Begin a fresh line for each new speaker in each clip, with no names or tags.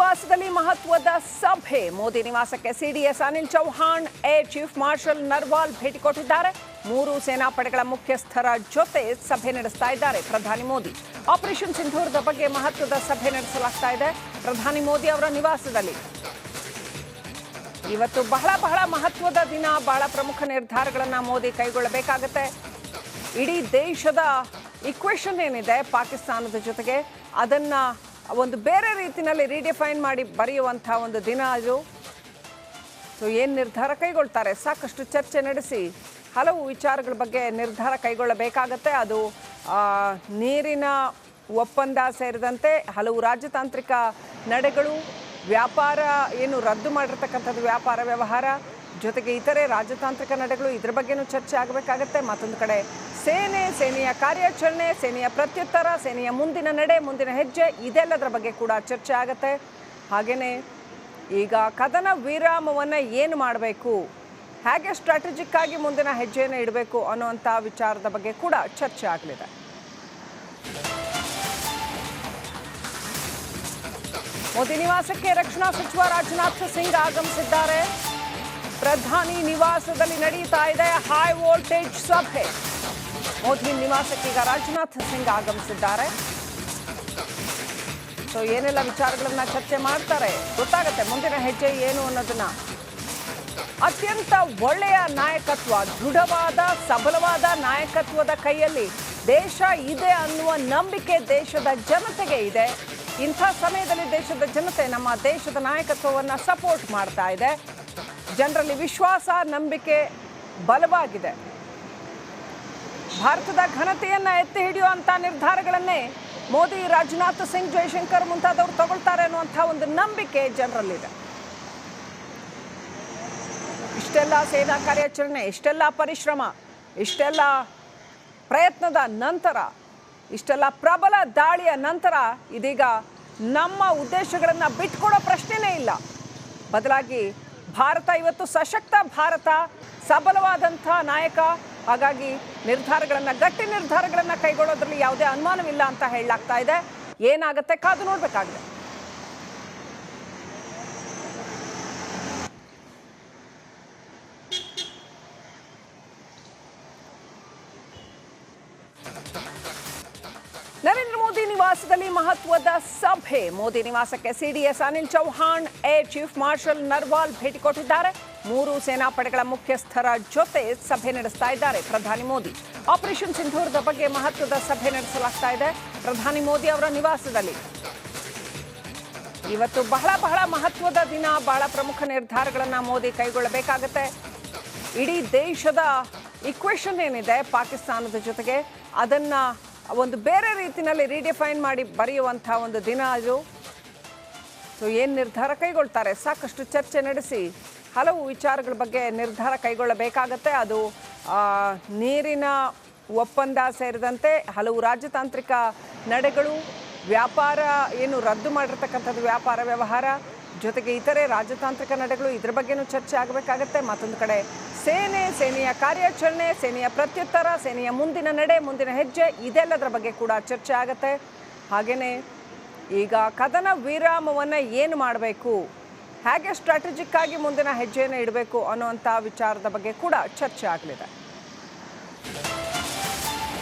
ನಿವಾಸದಲ್ಲಿ ಮಹತ್ವದ ಸಭೆ. ಮೋದಿ ನಿವಾಸಕ್ಕೆ CDS Anil Chauhan, air chief marshal Narwal ಭೇಟಿ ಕೊಟ್ಟಿದ್ದಾರೆ. 3 ಸೇನಾಪಡೆಗಳ ಮುಖ್ಯಸ್ಥರ ಜೊತೆ ಸಭೆ ನಡೆಸ್ತಾ ಇದ್ದಾರೆ ಪ್ರಧಾನಿ ಮೋದಿ. ಆಪರೇಷನ್ ಸಿಂಧೂರದ ಬಗ್ಗೆ ಮಹತ್ವದ ಸಭೆ ನಡೆಸಲಾಗ್ತಾ ಇದೆ ಪ್ರಧಾನಿ ಮೋದಿ ಅವರ ನಿವಾಸದಲ್ಲಿ. ಇವತ್ತು ಬಹಳ ಮಹತ್ವದ ದಿನ. ಬಹಳ ಪ್ರಮುಖ ನಿರ್ಧಾರಗಳನ್ನ ಮೋದಿ ಕೈಗೊಳ್ಳಬೇಕಾಗುತ್ತೆ. ಇಡೀ ದೇಶದ ಇಕ್ವೇಷನ್ ಏನಿದೆ ಪಾಕಿಸ್ತಾನದ ಜೊತೆಗೆ, ಅದನ್ನ ಒಂದು ಬೇರೆ ರೀತಿಯಲ್ಲಿ ರೀಡಿಫೈನ್ ಮಾಡಿ ಬರೆಯುವಂಥ ಒಂದು ದಿನ ಅದು. ಸೊ ಏನು ನಿರ್ಧಾರ ಕೈಗೊಳ್ತಾರೆ, ಸಾಕಷ್ಟು ಚರ್ಚೆ ನಡೆಸಿ ಹಲವು ವಿಚಾರಗಳ ಬಗ್ಗೆ ನಿರ್ಧಾರ ಕೈಗೊಳ್ಳಬೇಕಾಗತ್ತೆ. ಅದು ನೀರಿನ ಒಪ್ಪಂದ ಸೇರಿದಂತೆ ಹಲವು ರಾಜತಾಂತ್ರಿಕ ನಡೆಗಳು, ವ್ಯಾಪಾರ ಏನು ರದ್ದು ಮಾಡಿರ್ತಕ್ಕಂಥದ್ದು ವ್ಯಾಪಾರ ವ್ಯವಹಾರ, ಜೊತೆಗೆ ಇತರೆ ರಾಜತಾಂತ್ರಿಕ ನಡೆಗಳು, ಇದ್ರ ಬಗ್ಗೆನೂ ಚರ್ಚೆ ಆಗಬೇಕಾಗತ್ತೆ. ಮತ್ತೊಂದು ಕಡೆ ಸೇನೆಯ ಕಾರ್ಯಾಚರಣೆ, ಸೇನೆಯ ಪ್ರತ್ಯುತ್ತರ, ಸೇನೆಯ ಮುಂದಿನ ನಡೆ, ಮುಂದಿನ ಹೆಜ್ಜೆ, ಇದೆಲ್ಲದರ ಬಗ್ಗೆ ಕೂಡ ಚರ್ಚೆ ಆಗುತ್ತೆ. ಹಾಗೆಯೇ ಈಗ ಕದನ ವಿರಾಮವನ್ನು ಏನು ಮಾಡಬೇಕು, ಹೇಗೆ ಸ್ಟ್ರಾಟಜಿಕ್ ಆಗಿ ಮುಂದಿನ ಹೆಜ್ಜೆಯನ್ನು ಇಡಬೇಕು ಅನ್ನುವಂಥ ವಿಚಾರದ ಬಗ್ಗೆ ಕೂಡ ಚರ್ಚೆ ಆಗಲಿದೆ. ಮೋದಿ ನಿವಾಸಕ್ಕೆ ರಕ್ಷಣಾ ಸಚಿವ ರಾಜನಾಥ್ ಸಿಂಗ್ ಆಗಮಿಸಿದ್ದಾರೆ. ಪ್ರಧಾನಿ ನಿವಾಸದಲ್ಲಿ ನಡೀತಾ ಇದೆ ಹೈ ವೋಲ್ಟೇಜ್ ಸಭೆ. ಮೋದಿ ನಿವಾಸಕ್ಕೆ ಈಗ ರಾಜನಾಥ್ ಸಿಂಗ್ ಆಗಮಿಸಿದ್ದಾರೆ. ಸೊ ಏನೆಲ್ಲ ವಿಚಾರಗಳನ್ನ ಚರ್ಚೆ ಮಾಡ್ತಾರೆ ಗೊತ್ತಾಗುತ್ತೆ. ಮುಂದಿನ ಹೆಜ್ಜೆ ಏನು ಅನ್ನೋದನ್ನ. ಅತ್ಯಂತ ಒಳ್ಳೆಯ ನಾಯಕತ್ವ, ದೃಢವಾದ ಸಬಲವಾದ ನಾಯಕತ್ವದ ಕೈಯಲ್ಲಿ ದೇಶ ಇದೆ ಅನ್ನುವ ನಂಬಿಕೆ ದೇಶದ ಜನತೆಗೆ ಇದೆ. ಇಂಥ ಸಮಯದಲ್ಲಿ ದೇಶದ ಜನತೆ ನಮ್ಮ ದೇಶದ ನಾಯಕತ್ವವನ್ನು ಸಪೋರ್ಟ್ ಮಾಡ್ತಾ ಇದೆ. ಜನರಲ್ಲಿ ವಿಶ್ವಾಸ, ನಂಬಿಕೆ ಬಲವಾಗಿದೆ. ಭಾರತದ ಘನತೆಯನ್ನು ಎತ್ತಿ ಹಿಡಿಯುವಂಥ ನಿರ್ಧಾರಗಳನ್ನೇ ಮೋದಿ, ರಾಜನಾಥ್ ಸಿಂಗ್, ಜೈಶಂಕರ್ ಮುಂತಾದವರು ತಗೊಳ್ತಾರೆ ಅನ್ನುವಂಥ ಒಂದು ನಂಬಿಕೆ ಜನರಲ್ಲಿದೆ. ಇಷ್ಟೆಲ್ಲ ಸೇನಾ ಕಾರ್ಯಾಚರಣೆ, ಇಷ್ಟೆಲ್ಲ ಪರಿಶ್ರಮ, ಇಷ್ಟೆಲ್ಲ ಪ್ರಯತ್ನದ ನಂತರ, ಇಷ್ಟೆಲ್ಲ ಪ್ರಬಲ ದಾಳಿಯ ನಂತರ ಇದೀಗ ನಮ್ಮ ಉದ್ದೇಶಗಳನ್ನು ಬಿಟ್ಕೊಡೋ ಪ್ರಶ್ನೆನೇ ಇಲ್ಲ. ಬದಲಾಗಿ ಭಾರತ ಇವತ್ತು ಸಶಕ್ತ ಭಾರತ, ಸಬಲವಾದಂಥ ನಾಯಕ. ಹಾಗಾಗಿ ಗಟ್ಟಿ ನಿರ್ಧಾರಗಳನ್ನು ಕೈಗೊಳ್ಳೋದ್ರಲ್ಲಿ ಯಾವುದೇ ಅನುಮಾನವಿಲ್ಲ ಅಂತ ಹೇಳಲಾಗ್ತಾ ಇದೆ. ಏನಾಗುತ್ತೆ ಕಾದು ನೋಡಬೇಕಾಗಿದೆ. ನರೇಂದ್ರ ಮೋದಿ ನಿವಾಸದಲ್ಲಿ ಮಹತ್ವದ ಸಭೆ. ಮೋದಿ ನಿವಾಸಕ್ಕೆ CDS Anil Chauhan, air chief marshal Narwal ಭೇಟಿ ಕೊಟ್ಟಿದ್ದಾರೆ. 3 ಸೇನಾಪಡೆಗಳ ಮುಖ್ಯಸ್ಥರ ಜೊತೆ ಸಭೆ ನಡೆಸ್ತಾ ಇದ್ದಾರೆ ಪ್ರಧಾನಿ ಮೋದಿ. ಆಪರೇಷನ್ ಸಿಂಧೂರದ ಬಗ್ಗೆ ಮಹತ್ವದ ಸಭೆ ನಡೆಸಲಾಗ್ತಾ ಇದೆ ಪ್ರಧಾನಿ ಮೋದಿ ಅವರ ನಿವಾಸದಲ್ಲಿ. ಇವತ್ತು ಬಹಳ ಮಹತ್ವದ ದಿನ. ಬಹಳ ಪ್ರಮುಖ ನಿರ್ಧಾರಗಳನ್ನ ಮೋದಿ ಕೈಗೊಳ್ಳಬೇಕಾಗತ್ತೆ. ಇಡೀ ದೇಶದ ಇಕ್ವೇಷನ್ ಏನಿದೆ ಪಾಕಿಸ್ತಾನದ ಜೊತೆಗೆ, ಅದನ್ನ ಒಂದು ಬೇರೆ ರೀತಿಯಲ್ಲಿ ರೀಡಿಫೈನ್ ಮಾಡಿ ಬರೆಯುವಂಥ ಒಂದು ದಿನ ಅದು. ಸೊ ಏನು ನಿರ್ಧಾರ ಕೈಗೊಳ್ತಾರೆ, ಸಾಕಷ್ಟು ಚರ್ಚೆ ನಡೆಸಿ ಹಲವು ವಿಚಾರಗಳ ಬಗ್ಗೆ ನಿರ್ಧಾರ ಕೈಗೊಳ್ಳಬೇಕಾಗತ್ತೆ. ಅದು ನೀರಿನ ಒಪ್ಪಂದ ಸೇರಿದಂತೆ ಹಲವು ರಾಜತಾಂತ್ರಿಕ ನಡೆಗಳು, ವ್ಯಾಪಾರ ಏನು ರದ್ದು ಮಾಡಿರ್ತಕ್ಕಂಥದ್ದು ವ್ಯಾಪಾರ ವ್ಯವಹಾರ, ಜೊತೆಗೆ ಇತರೆ ರಾಜತಾಂತ್ರಿಕ ನಡೆಗಳು, ಇದ್ರ ಬಗ್ಗೆನೂ ಚರ್ಚೆ ಆಗಬೇಕಾಗತ್ತೆ. ಮತ್ತೊಂದು ಕಡೆ ಸೇನೆಯ ಕಾರ್ಯಾಚರಣೆ, ಸೇನೆಯ ಪ್ರತ್ಯುತ್ತರ, ಸೇನೆಯ ಮುಂದಿನ ನಡೆ, ಮುಂದಿನ ಹೆಜ್ಜೆ, ಇದೆಲ್ಲದರ ಬಗ್ಗೆ ಕೂಡ ಚರ್ಚೆ ಆಗುತ್ತೆ. ಹಾಗೆಯೇ ಈಗ ಕದನ ವಿರಾಮವನ್ನು ಏನು ಮಾಡಬೇಕು, ಹೇಗೆ ಸ್ಟ್ರಾಟಜಿಕ್ ಆಗಿ ಮುಂದಿನ ಹೆಜ್ಜೆಯನ್ನು ಇಡಬೇಕು ಅನ್ನುವಂಥ ವಿಚಾರದ ಬಗ್ಗೆ ಕೂಡ ಚರ್ಚೆ ಆಗಲಿದೆ.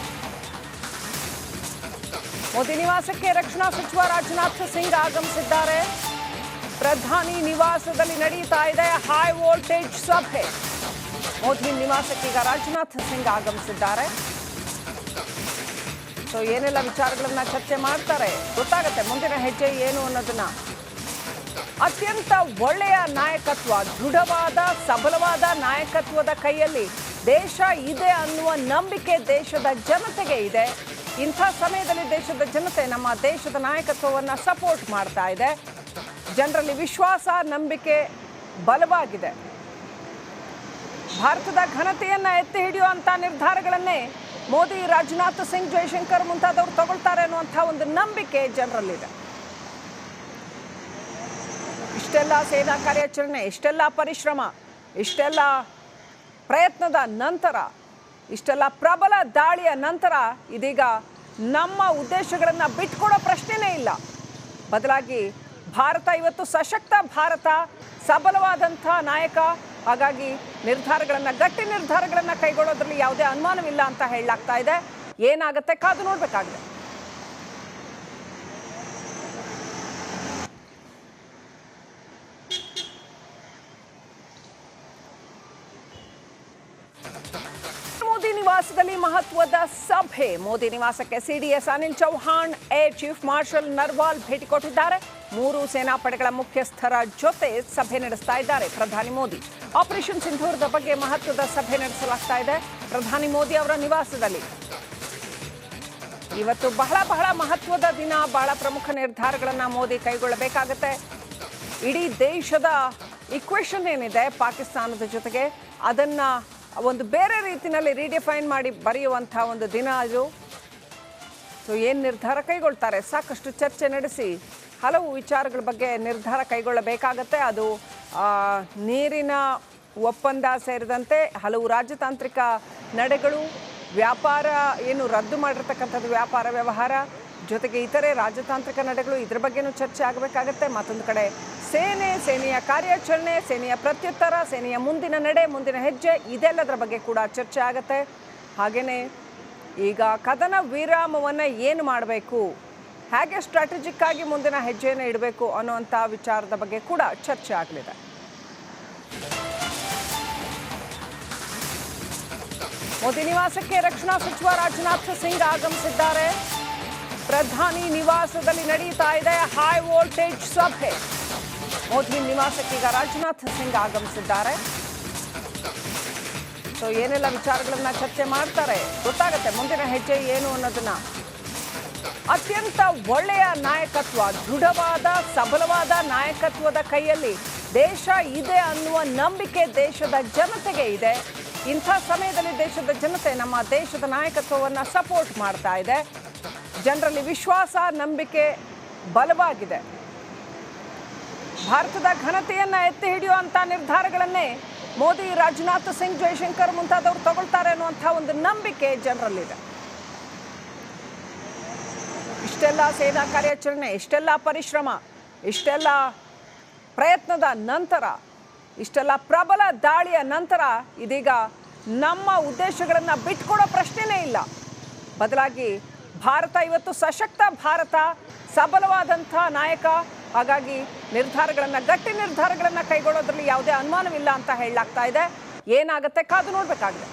ಮೋದಿ ನಿವಾಸಕ್ಕೆ ರಕ್ಷಣಾ ಸಚಿವ ರಾಜನಾಥ್ ಸಿಂಗ್ ಆಗಮಿಸಿದ್ದಾರೆ. ಪ್ರಧಾನಿ ನಿವಾಸದಲ್ಲಿ ನಡೀತಾ ಇದೆ ಹೈ ವೋಲ್ಟೇಜ್ ಸಭೆ. ಮೋದಿ ನಿವಾಸಕ್ಕೆ ಈಗ ರಾಜನಾಥ್ ಸಿಂಗ್ ಆಗಮಿಸಿದ್ದಾರೆ. ಸೊ ಏನೆಲ್ಲ ವಿಚಾರಗಳನ್ನ ಚರ್ಚೆ ಮಾಡ್ತಾರೆ ಗೊತ್ತಾಗುತ್ತೆ. ಮುಂದಿನ ಹೆಜ್ಜೆ ಏನು ಅನ್ನೋದನ್ನ. ಅತ್ಯಂತ ಒಳ್ಳೆಯ ನಾಯಕತ್ವ, ದೃಢವಾದ ಸಬಲವಾದ ನಾಯಕತ್ವದ ಕೈಯಲ್ಲಿ ದೇಶ ಇದೆ ಅನ್ನುವ ನಂಬಿಕೆ ದೇಶದ ಜನತೆಗೆ ಇದೆ. ಇಂಥ ಸಮಯದಲ್ಲಿ ದೇಶದ ಜನತೆ ನಮ್ಮ ದೇಶದ ನಾಯಕತ್ವವನ್ನು ಸಪೋರ್ಟ್ ಮಾಡ್ತಾ ಇದೆ. ಜನರಲ್ಲಿ ವಿಶ್ವಾಸ, ನಂಬಿಕೆ ಬಲವಾಗಿದೆ. ಭಾರತದ ಘನತೆಯನ್ನು ಎತ್ತಿ ಹಿಡಿಯುವಂಥ ನಿರ್ಧಾರಗಳನ್ನೇ ಮೋದಿ, ರಾಜನಾಥ್ ಸಿಂಗ್, ಜೈಶಂಕರ್ ಮುಂತಾದವರು ತಗೊಳ್ತಾರೆ ಅನ್ನುವಂಥ ಒಂದು ನಂಬಿಕೆ ಜನರಲ್ಲಿದೆ. ಇಷ್ಟೆಲ್ಲ ಸೇನಾ ಕಾರ್ಯಾಚರಣೆ, ಇಷ್ಟೆಲ್ಲ ಪರಿಶ್ರಮ, ಇಷ್ಟೆಲ್ಲ ಪ್ರಯತ್ನದ ನಂತರ, ಇಷ್ಟೆಲ್ಲ ಪ್ರಬಲ ದಾಳಿಯ ನಂತರ ಇದೀಗ ನಮ್ಮ ಉದ್ದೇಶಗಳನ್ನು ಬಿಟ್ಕೊಡೋ ಪ್ರಶ್ನೆನೇ ಇಲ್ಲ. ಬದಲಾಗಿ ಭಾರತ ಇವತ್ತು ಸಶಕ್ತ ಭಾರತ, ಸಬಲವಾದಂಥ ನಾಯಕ. ಹಾಗಾಗಿ ಗಟ್ಟಿ ನಿರ್ಧಾರಗಳನ್ನು ಕೈಗೊಳ್ಳೋದ್ರಲ್ಲಿ ಯಾವುದೇ ಅನುಮಾನವಿಲ್ಲ ಅಂತ ಹೇಳಲಾಗ್ತಾ ಇದೆ. ಏನಾಗುತ್ತೆ ಕಾದು ನೋಡಬೇಕಾಗಿದೆ. ಮೋದಿ ನಿವಾಸದಲ್ಲಿ ಮಹತ್ವದ ಸಭೆ. ಮೋದಿ ನಿವಾಸಕ್ಕೆ CDS Anil Chauhan, air chief marshal Narwal ಭೇಟಿ ಕೊಟ್ಟಿದ್ದಾರೆ. 3 ಸೇನಾಪಡೆಗಳ ಮುಖ್ಯಸ್ಥರ ಜೊತೆ ಸಭೆ ನಡೆಸ್ತಾ ಇದ್ದಾರೆ ಪ್ರಧಾನಿ ಮೋದಿ. ಆಪರೇಷನ್ ಸಿಂಧೂರದ ಬಗ್ಗೆ ಮಹತ್ವದ ಸಭೆ ನಡೆಸಲಾಗ್ತಾ ಇದೆ ಪ್ರಧಾನಿ ಮೋದಿ ಅವರ ನಿವಾಸದಲ್ಲಿ. ಇವತ್ತು ಬಹಳ ಮಹತ್ವದ ದಿನ. ಬಹಳ ಪ್ರಮುಖ ನಿರ್ಧಾರಗಳನ್ನು ಮೋದಿ ಕೈಗೊಳ್ಳಬೇಕಾಗತ್ತೆ. ಇಡೀ ದೇಶದ ಇಕ್ವೇಷನ್ ಏನಿದೆ ಪಾಕಿಸ್ತಾನದ ಜೊತೆಗೆ, ಅದನ್ನ ಒಂದು ಬೇರೆ ರೀತಿಯಲ್ಲಿ ರೀಡಿಫೈನ್ ಮಾಡಿ ಬರೆಯುವಂಥ ಒಂದು ದಿನ ಅದು. ಸೊ ಏನು ನಿರ್ಧಾರ ಕೈಗೊಳ್ತಾರೆ, ಸಾಕಷ್ಟು ಚರ್ಚೆ ನಡೆಸಿ ಹಲವು ವಿಚಾರಗಳ ಬಗ್ಗೆ ನಿರ್ಧಾರ ಕೈಗೊಳ್ಳಬೇಕಾಗತ್ತೆ. ಅದು ನೀರಿನ ಒಪ್ಪಂದ ಸೇರಿದಂತೆ ಹಲವು ರಾಜತಾಂತ್ರಿಕ ನಡೆಗಳು, ವ್ಯಾಪಾರ ಏನು ರದ್ದು ಮಾಡಿರ್ತಕ್ಕಂಥದ್ದು ವ್ಯಾಪಾರ ವ್ಯವಹಾರ, ಜೊತೆಗೆ ಇತರೆ ರಾಜತಾಂತ್ರಿಕ ನಡೆಗಳು, ಇದ್ರ ಬಗ್ಗೆನೂ ಚರ್ಚೆ ಆಗಬೇಕಾಗತ್ತೆ. ಮತ್ತೊಂದು ಕಡೆ ಸೇನೆಯ ಕಾರ್ಯಾಚರಣೆ, ಸೇನೆಯ ಪ್ರತ್ಯುತ್ತರ, ಸೇನೆಯ ಮುಂದಿನ ನಡೆ, ಮುಂದಿನ ಹೆಜ್ಜೆ, ಇದೆಲ್ಲದರ ಬಗ್ಗೆ ಕೂಡ ಚರ್ಚೆ ಆಗುತ್ತೆ. ಹಾಗೆಯೇ ಈಗ ಕದನ ವಿರಾಮವನ್ನು ಏನು ಮಾಡಬೇಕು, ಹೇಗೆ ಸ್ಟ್ರಾಟಜಿಕ್ ಆಗಿ ಮುಂದಿನ ಹೆಜ್ಜೆಯನ್ನು ಇಡಬೇಕು ಅನ್ನುವಂಥ ವಿಚಾರದ ಬಗ್ಗೆ ಕೂಡ ಚರ್ಚೆ ಆಗಲಿದೆ. ಮೋದಿ ನಿವಾಸಕ್ಕೆ ರಕ್ಷಣಾ ಸಚಿವ ರಾಜನಾಥ್ ಸಿಂಗ್ ಆಗಮಿಸಿದ್ದಾರೆ. ಪ್ರಧಾನಿ ನಿವಾಸದಲ್ಲಿ ನಡೀತಾ ಇದೆ ಹೈ ವೋಲ್ಟೇಜ್ ಸಭೆ. ಮೋದಿ ನಿವಾಸಕ್ಕೆ ಈಗ ರಾಜನಾಥ್ ಸಿಂಗ್ ಆಗಮಿಸಿದ್ದಾರೆ. ಸೊ ಏನೆಲ್ಲ ವಿಚಾರಗಳನ್ನ ಚರ್ಚೆ ಮಾಡ್ತಾರೆ ಗೊತ್ತಾಗುತ್ತೆ, ಮುಂದಿನ ಹೆಜ್ಜೆ ಏನು ಅನ್ನೋದನ್ನ. ಅತ್ಯಂತ ಒಳ್ಳೆಯ ನಾಯಕತ್ವ, ದೃಢವಾದ ಸಬಲವಾದ ನಾಯಕತ್ವದ ಕೈಯಲ್ಲಿ ದೇಶ ಇದೆ ಅನ್ನುವ ನಂಬಿಕೆ ದೇಶದ ಜನತೆಗೆ ಇದೆ. ಇಂಥ ಸಮಯದಲ್ಲಿ ದೇಶದ ಜನತೆ ನಮ್ಮ ದೇಶದ ನಾಯಕತ್ವವನ್ನು ಸಪೋರ್ಟ್ ಮಾಡ್ತಾ ಇದೆ. ಜನರಲ್ಲಿ ವಿಶ್ವಾಸ, ನಂಬಿಕೆ ಬಲವಾಗಿದೆ. ಭಾರತದ ಘನತೆಯನ್ನು ಎತ್ತಿ ಹಿಡಿಯುವಂಥ ನಿರ್ಧಾರಗಳನ್ನೇ ಮೋದಿ, ರಾಜನಾಥ್ ಸಿಂಗ್, ಜೈಶಂಕರ್ ಮುಂತಾದವರು ತಗೊಳ್ತಾರೆ ಅನ್ನುವಂಥ ಒಂದು ನಂಬಿಕೆ ಜನರಲ್ಲಿದೆ. ಇಷ್ಟೆಲ್ಲ ಸೇನಾ ಕಾರ್ಯಾಚರಣೆ, ಇಷ್ಟೆಲ್ಲ ಪರಿಶ್ರಮ, ಇಷ್ಟೆಲ್ಲ ಪ್ರಯತ್ನದ ನಂತರ, ಇಷ್ಟೆಲ್ಲ ಪ್ರಬಲ ದಾಳಿಯ ನಂತರ ಇದೀಗ ನಮ್ಮ ಉದ್ದೇಶಗಳನ್ನು ಬಿಟ್ಕೊಡೋ ಪ್ರಶ್ನೆನೇ ಇಲ್ಲ. ಬದಲಾಗಿ ಭಾರತ ಇವತ್ತು ಸಶಕ್ತ ಭಾರತ, ಸಬಲವಾದಂಥ ನಾಯಕ. ಹಾಗಾಗಿ ಗಟ್ಟಿ ನಿರ್ಧಾರಗಳನ್ನು ಕೈಗೊಳ್ಳೋದ್ರಲ್ಲಿ ಯಾವುದೇ ಅನುಮಾನವಿಲ್ಲ ಅಂತ ಹೇಳಲಾಗ್ತಾ ಇದೆ. ಏನಾಗುತ್ತೆ ಕಾದು ನೋಡಬೇಕಾಗಿದೆ.